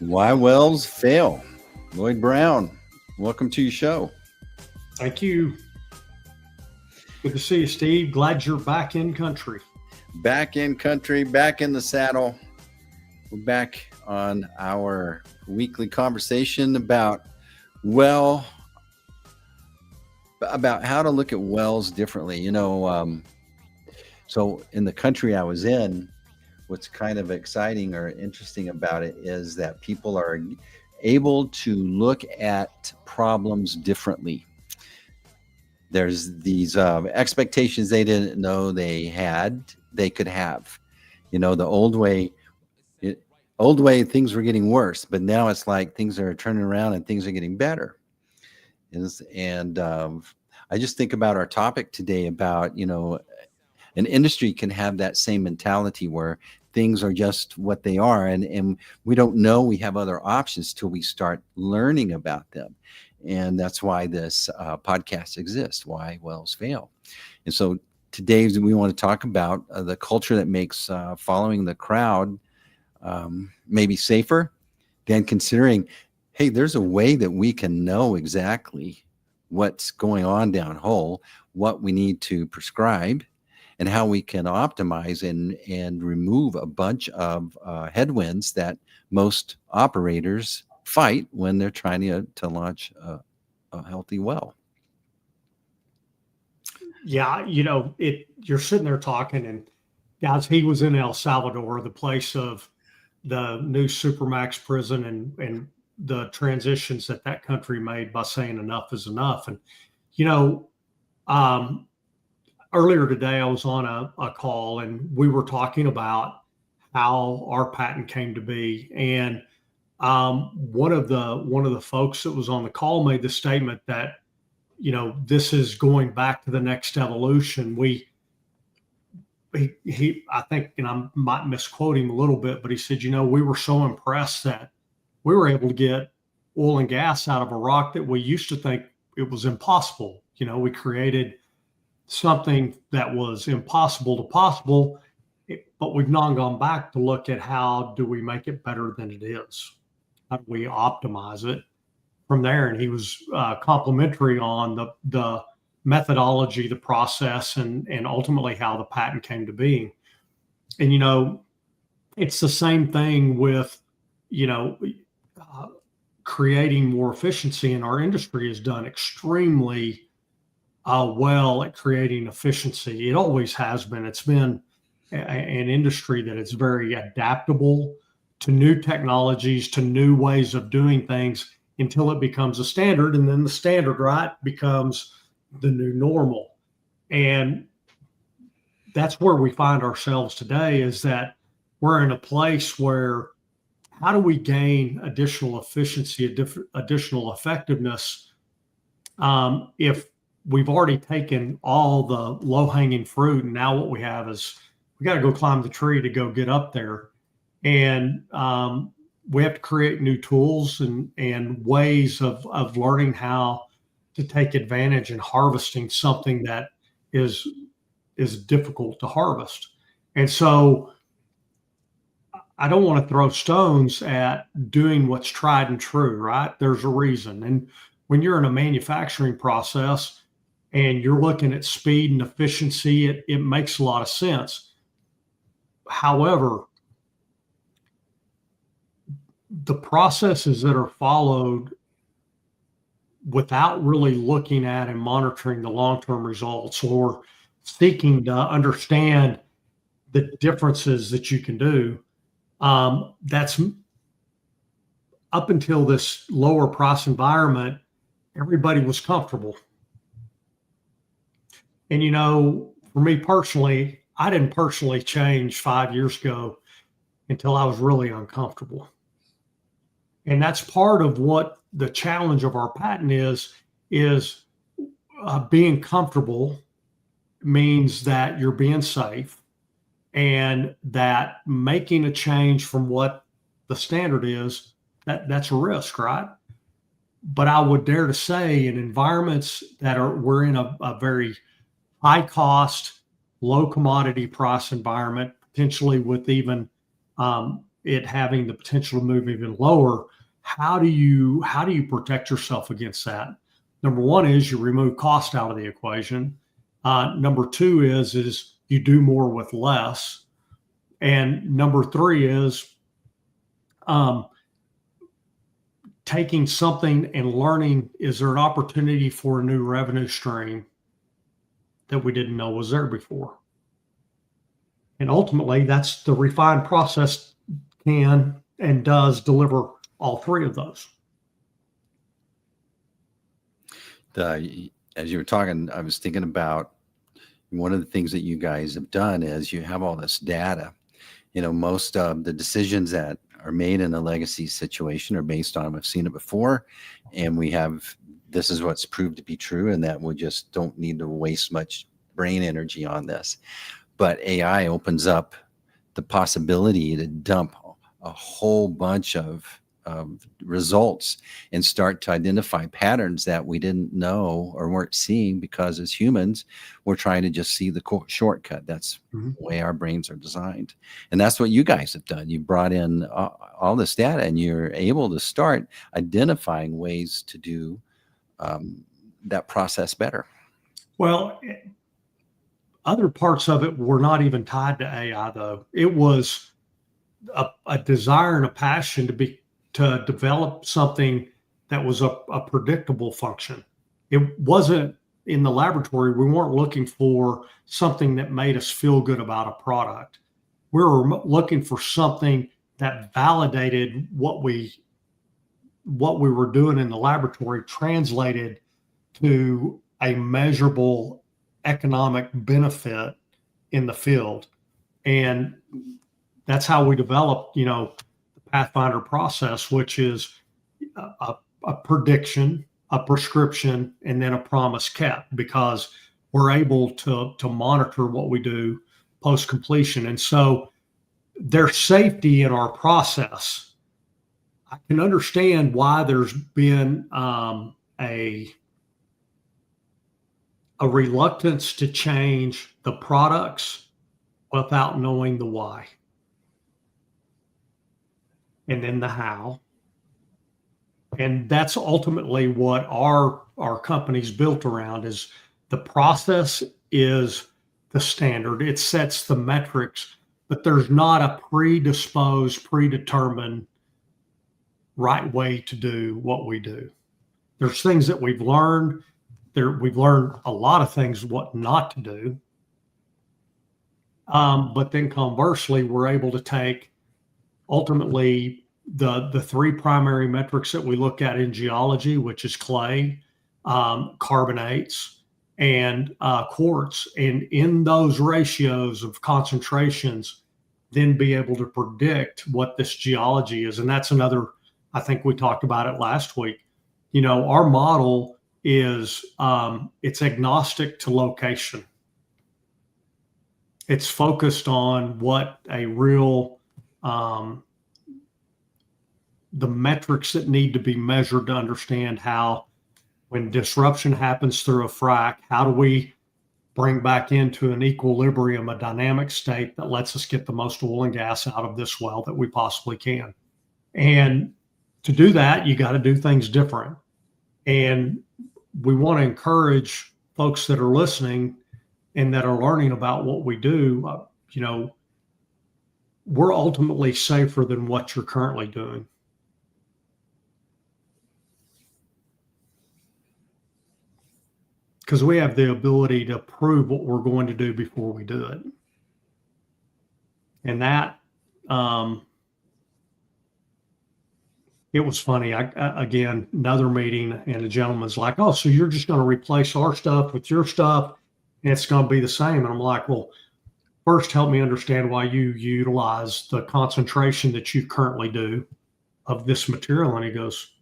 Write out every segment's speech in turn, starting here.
Why wells fail. Lloyd Brown, welcome to your show. Thank you. Good to see you, Steve. Glad you're back in country. Back in country, back in the saddle. We're back on our weekly conversation well, about how to look at wells differently. So in the country I was in, what's kind of exciting or interesting about it is that people are able to look at problems differently. There's these expectations they didn't know they could have. The old way things were getting worse, but now it's like things are turning around and things are getting better. And I just think about our topic today about, an industry can have that same mentality where things are just what they are. And we don't know we have other options till we start learning about them. And that's why this podcast exists, Why Wells Fail. And so today we want to talk about the culture that makes following the crowd maybe safer than considering, hey, there's a way that we can know exactly what's going on downhole, what we need to prescribe, and how we can optimize and remove a bunch of headwinds that most operators fight when they're trying to launch a healthy well. Yeah, you're sitting there talking, and guys, he was in El Salvador, the place of the new Supermax prison and the transitions that country made by saying enough is enough. And, you know, um, earlier today, I was on a call and we were talking about how our patent came to be. And one of the folks that was on the call made the statement that, this is going back to the next evolution. I think, and I might misquote him a little bit, but he said, we were so impressed that we were able to get oil and gas out of a rock that we used to think it was impossible. We created something that was impossible to possible, but we've now gone back to look at how do we make it better than it is? How do we optimize it from there? And he was complimentary on the methodology, the process, and ultimately how the patent came to being. And it's the same thing with uh, creating more efficiency. And our industry has done extremely well at creating efficiency. It always has been. It's been an industry that is very adaptable to new technologies, to new ways of doing things until it becomes a standard. And then the standard, right, becomes the new normal. And that's where we find ourselves today, is that we're in a place where how do we gain additional efficiency, additional effectiveness, if we've already taken all the low-hanging fruit, and now what we have is we got to go climb the tree to go get up there. And we have to create new tools and ways of learning how to take advantage and harvesting something that is difficult to harvest. And so I don't want to throw stones at doing what's tried and true, right? There's a reason. And when you're in a manufacturing process and you're looking at speed and efficiency, it makes a lot of sense. However, the processes that are followed without really looking at and monitoring the long-term results or seeking to understand the differences that you can do, that's up until this lower price environment, everybody was comfortable. And, for me personally, I didn't personally change 5 years ago until I was really uncomfortable. And that's part of what the challenge of our patent is being comfortable means that you're being safe, and that making a change from what the standard is, that's a risk, right? But I would dare to say in environments we're in a very high cost, low commodity price environment, potentially with even it having the potential to move even lower, how do you protect yourself against that? Number one is you remove cost out of the equation. Number two is you do more with less. And number three is taking something and learning, is there an opportunity for a new revenue stream that we didn't know was there before? And ultimately, that's the refined process can and does deliver all three of those. As you were talking, I was thinking about one of the things that you guys have done is you have all this data. Most of the decisions that are made in a legacy situation are based on, we've seen it before, and this is what's proved to be true, and that we just don't need to waste much brain energy on this. But AI opens up the possibility to dump a whole bunch of results and start to identify patterns that we didn't know or weren't seeing, because as humans, we're trying to just see the shortcut. That's the way our brains are designed. And that's what you guys have done. You brought in all this data, and you're able to start identifying ways to do that process better. Well, other parts of it were not even tied to AI, though. It was a desire and a passion to develop something that was a predictable function. It wasn't in the laboratory. We weren't looking for something that made us feel good about a product. We were looking for something that validated what we were doing in the laboratory, translated to a measurable economic benefit in the field. And that's how we developed, the Pathfinder process, which is a prediction, a prescription, and then a promise kept, because we're able to monitor what we do post completion. And so there's safety in our process. I can understand why there's been a reluctance to change the products without knowing the why. And then the how. And that's ultimately what our company's built around. Is the process is the standard. It sets the metrics, but there's not a predetermined right way to do what we do. There's things that we've learned. We've learned a lot of things what not to do. But then conversely, we're able to take ultimately the three primary metrics that we look at in geology, which is clay, carbonates, and quartz, and in those ratios of concentrations, then be able to predict what this geology is. And that's another, I think we talked about it last week. Our model is it's agnostic to location. It's focused on what a real the metrics that need to be measured to understand how, when disruption happens through a frac, how do we bring back into an equilibrium, a dynamic state that lets us get the most oil and gas out of this well that we possibly can. And to do that, you got to do things different. And we want to encourage folks that are listening and that are learning about what we do. We're ultimately safer than what you're currently doing. Because we have the ability to prove what we're going to do before we do it. And that, it was funny. Again, another meeting, and the gentleman's like, "Oh, so you're just going to replace our stuff with your stuff, and it's going to be the same?" And I'm like, "Well, first help me understand why you utilize the concentration that you currently do of this material." And he goes,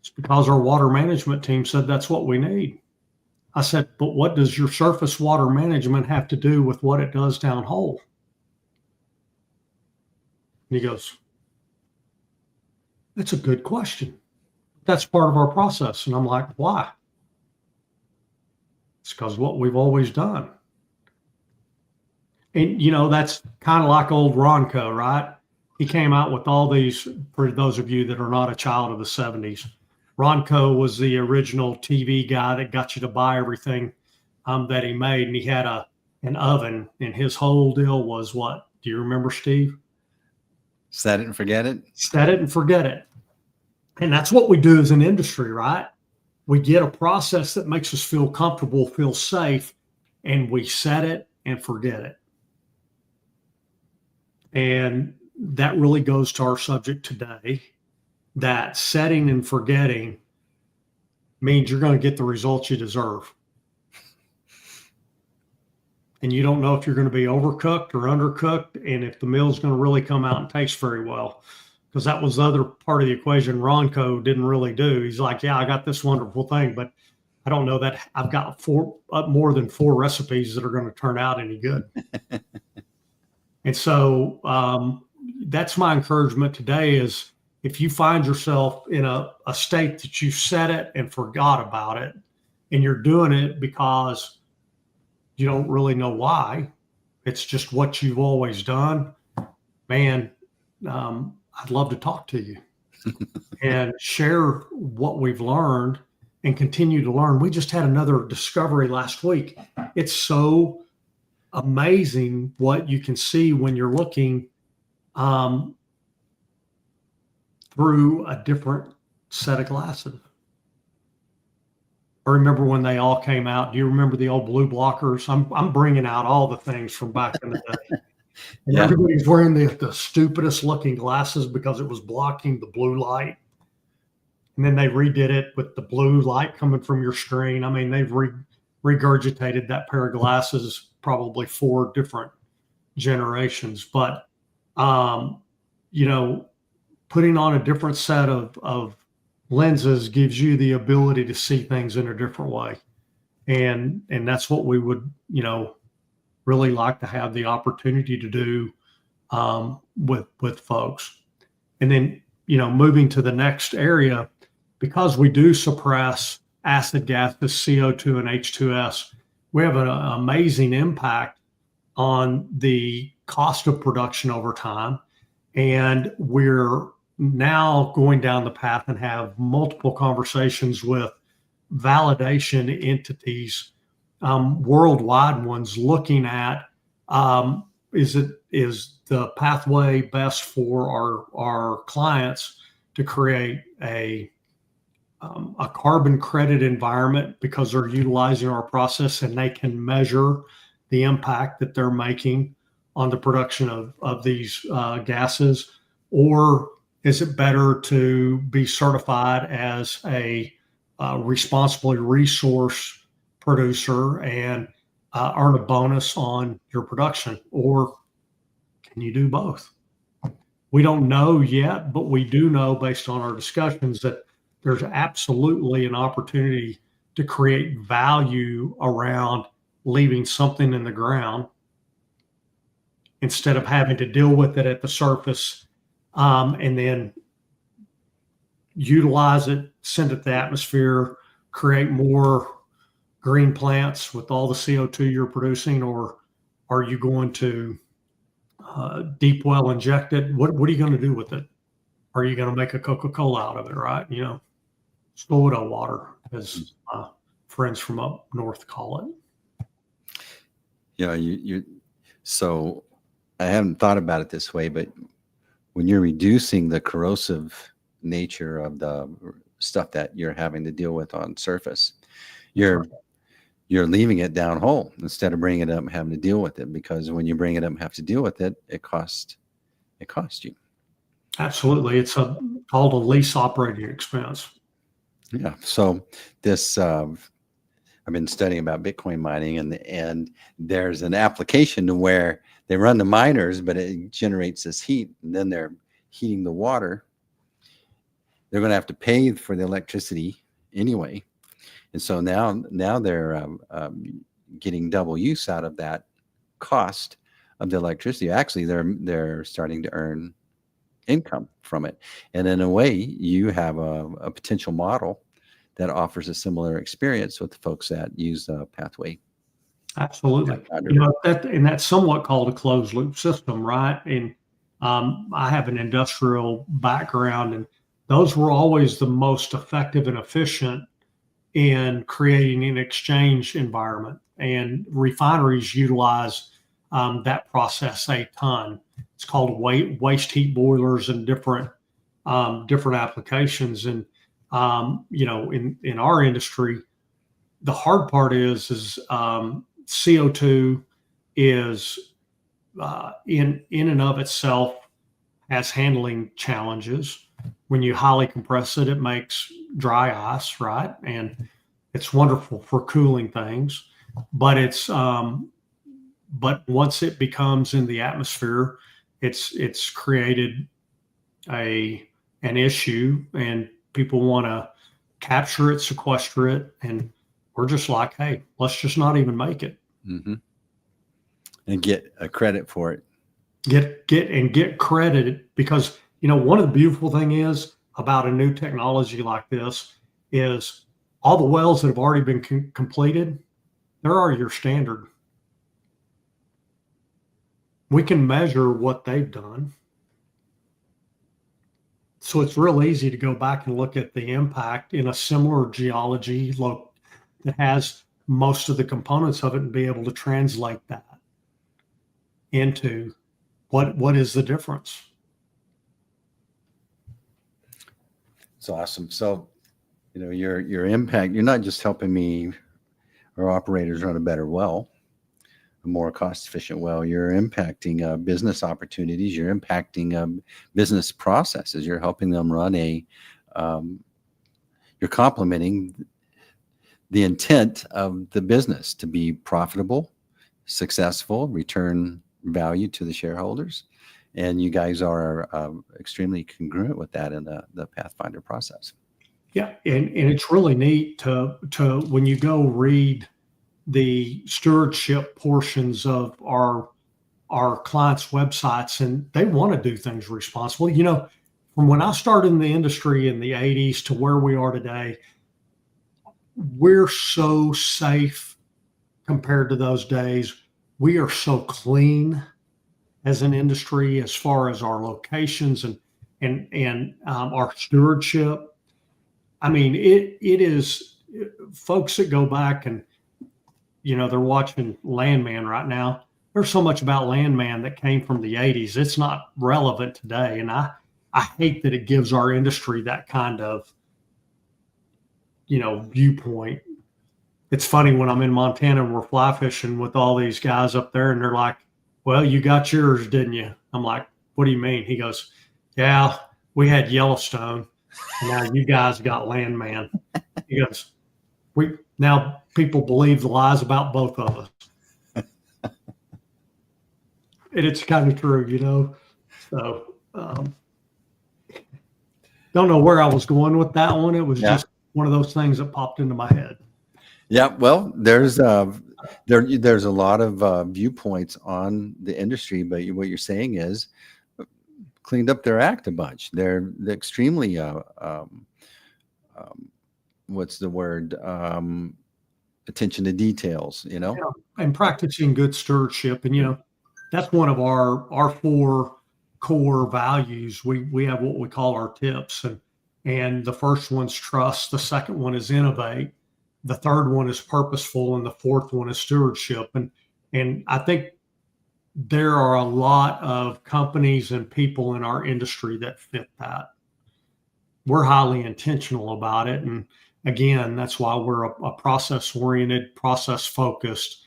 "It's because our water management team said that's what we need." I said, "But what does your surface water management have to do with what it does downhole?" And he goes, "That's a good question. That's part of our process." And I'm like, "Why?" "It's because what we've always done." And, that's kind of like old Ronco, right? he came out with all these, for those of you that are not a child of the 70s. Ronco was the original TV guy that got you to buy everything that he made. And he had an oven, and his whole deal was what? Do you remember, Steve? Set it and forget it. Set it and forget it. And that's what we do as an industry, right? We get a process that makes us feel comfortable, feel safe, and we set it and forget it. And that really goes to our subject today, that setting and forgetting means you're going to get the results you deserve. And you don't know if you're going to be overcooked or undercooked, and if the meal is going to really come out and taste very well. Because that was the other part of the equation Ronco didn't really do. He's like, yeah, I got this wonderful thing, but I don't know that I've got more than 4 recipes that are going to turn out any good. And so that's my encouragement today is if you find yourself in a state that you set it and forgot about it, and you're doing it because you don't really know why, it's just what you've always done, man, I'd love to talk to you and share what we've learned and continue to learn. We just had another discovery last week. It's so amazing what you can see when you're looking through a different set of glasses. I remember when they all came out. Do you remember the old blue blockers? I'm bringing out all the things from back in the day. And everybody's wearing the stupidest looking glasses because it was blocking the blue light. And then they redid it with the blue light coming from your screen. I mean, they've regurgitated that pair of glasses probably 4 different generations. But, putting on a different set of lenses gives you the ability to see things in a different way. And that's what we would, really like to have the opportunity to do with folks. And then, moving to the next area, because we do suppress acid gases, CO2 and H2S, we have an amazing impact on the cost of production over time. And we're now going down the path and have multiple conversations with validation entities, worldwide ones, looking at is the pathway best for our clients to create a carbon credit environment because they're utilizing our process and they can measure the impact that they're making on the production of these gases? Or is it better to be certified as a responsibly resource producer and earn a bonus on your production? Or can you do both? We don't know yet, but we do know based on our discussions that there's absolutely an opportunity to create value around leaving something in the ground instead of having to deal with it at the surface, and then utilize it, send it to the atmosphere, create more green plants with all the CO2 you're producing? Or are you going to deep well inject it? What are you going to do with it? Are you going to make a Coca-Cola out of it, right? Soda water, as friends from up north call it. So I haven't thought about it this way, but when you're reducing the corrosive nature of the stuff that you're having to deal with on surface, you're leaving it down whole instead of bringing it up and having to deal with it, because when you bring it up and have to deal with it, it costs you. Absolutely. It's called a lease operating expense. Yeah. So this, I've been studying about Bitcoin mining, and there's an application to where they run the miners, but it generates this heat, and then they're heating the water. They're going to have to pay for the electricity anyway. And so now they're getting double use out of that cost of the electricity. Actually, they're starting to earn income from it. And in a way, you have a potential model that offers a similar experience with the folks that use the pathway. Absolutely. That's somewhat called a closed loop system, right? And I have an industrial background, and those were always the most effective and efficient in creating an exchange environment. And refineries utilize that process a ton. It's called waste heat boilers and different applications. And in our industry, the hard part is CO2 is in and of itself has handling challenges. When you highly compress it, it makes dry ice, right? And it's wonderful for cooling things, but but once it becomes in the atmosphere, it's created an issue, and people want to capture it, sequester it, and we're just like, hey, let's just not even make it. Mm-hmm. And get a credit for it. Get credit, because one of the beautiful thing is about a new technology like this is all the wells that have already been completed, they're already your standard. We can measure what they've done. So it's real easy to go back and look at the impact in a similar geology that has most of the components of it and be able to translate that into what is the difference. It's awesome. So, your impact, you're not just helping me or operators run a better well, a more cost-efficient well. You're impacting business opportunities. You're impacting business processes. You're helping them run you're complementing the intent of the business to be profitable, successful, return value to the shareholders. And you guys are extremely congruent with that in the Pathfinder process. Yeah, and it's really neat to when you go read the stewardship portions of our clients' websites, and they want to do things responsibly. From when I started in the industry in the 80s to where we are today, we're so safe compared to those days. We are so clean as an industry as far as our locations and our stewardship. I mean, it is, folks that go back and they're watching Landman right now. There's so much about Landman that came from the 80s. It's not relevant today, and I hate that it gives our industry that kind of viewpoint. It's funny when I'm in Montana and we're fly fishing with all these guys up there, and they're like, well, you got yours, didn't you? I'm like, what do you mean? He goes, yeah, we had Yellowstone, and now you guys got Landman. He goes, now people believe the lies about both of us. And it's kind of true, So don't know where I was going with that one. It was just one of those things that popped into my head. Yeah, well, there's a lot of viewpoints on the industry, but what you're saying is cleaned up their act a bunch. They're extremely what's the word? Attention to details, Yeah, and practicing good stewardship, and that's one of our 4 core values. We have what we call our tips, and the first one's trust, the second one is innovate, the third one is purposeful, and the fourth one is stewardship. And I think there are a lot of companies and people in our industry that fit that. We're highly intentional about it, and again, that's why we're a process-oriented, process-focused,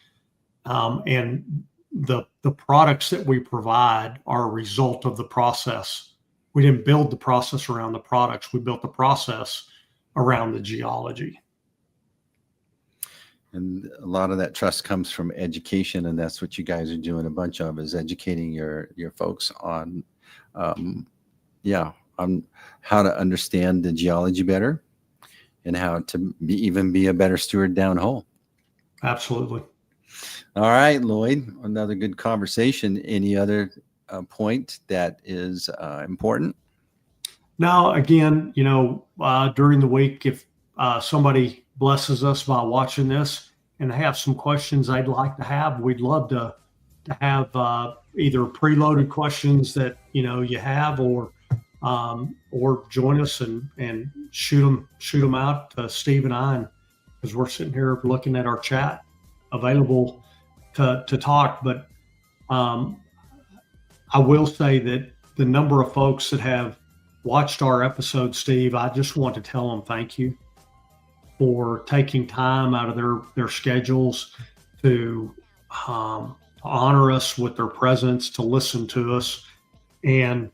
and the products that we provide are a result of the process. We didn't build the process around the products. We built the process around the geology. And a lot of that trust comes from education, and that's what you guys are doing a bunch of, is educating your folks on, on how to understand the geology better and how to even be a better steward downhole. Absolutely. All right, Lloyd, another good conversation. Any other point that is important? Now, again, during the week, if somebody blesses us by watching this and they have some questions they'd like to have, we'd love to have either preloaded questions that you have, or join us and shoot them out to Steve and I, because we're sitting here looking at our chat available to talk. But I will say that the number of folks that have watched our episode, Steve, I just want to tell them thank you for taking time out of their schedules to honor us with their presence, to listen to us. And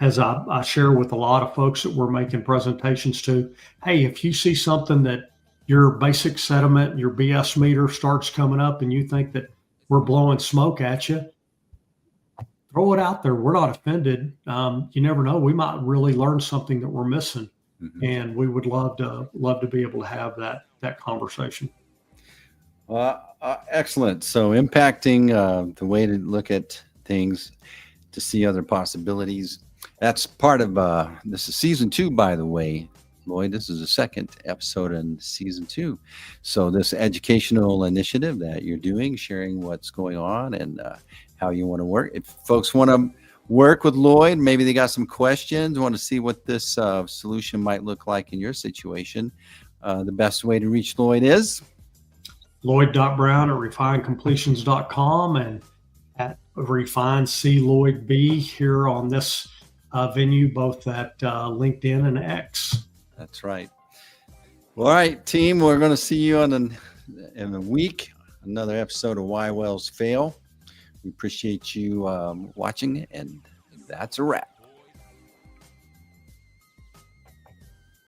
as I share with a lot of folks that we're making presentations to, hey, if you see something that your basic sediment, your BS meter starts coming up and you think that we're blowing smoke at you, throw it out there. We're not offended. You never know. We might really learn something that we're missing. Mm-hmm. And we would love to be able to have that conversation. Excellent. So impacting the way to look at things, to see other possibilities. That's part of this is season 2, by the way, Lloyd. This is the second episode in season 2. So this educational initiative that you're doing, sharing what's going on and how you want to work. If folks want to work with Lloyd, maybe they got some questions, want to see what this solution might look like in your situation, the best way to reach Lloyd is Lloyd.brown@refinecompletions.com and at Refine C. Lloyd B. here on this venue, both at LinkedIn and X. That's right. All right, team, we're going to see you in a week, another episode of Why Wells Fail. We appreciate you watching, and that's a wrap.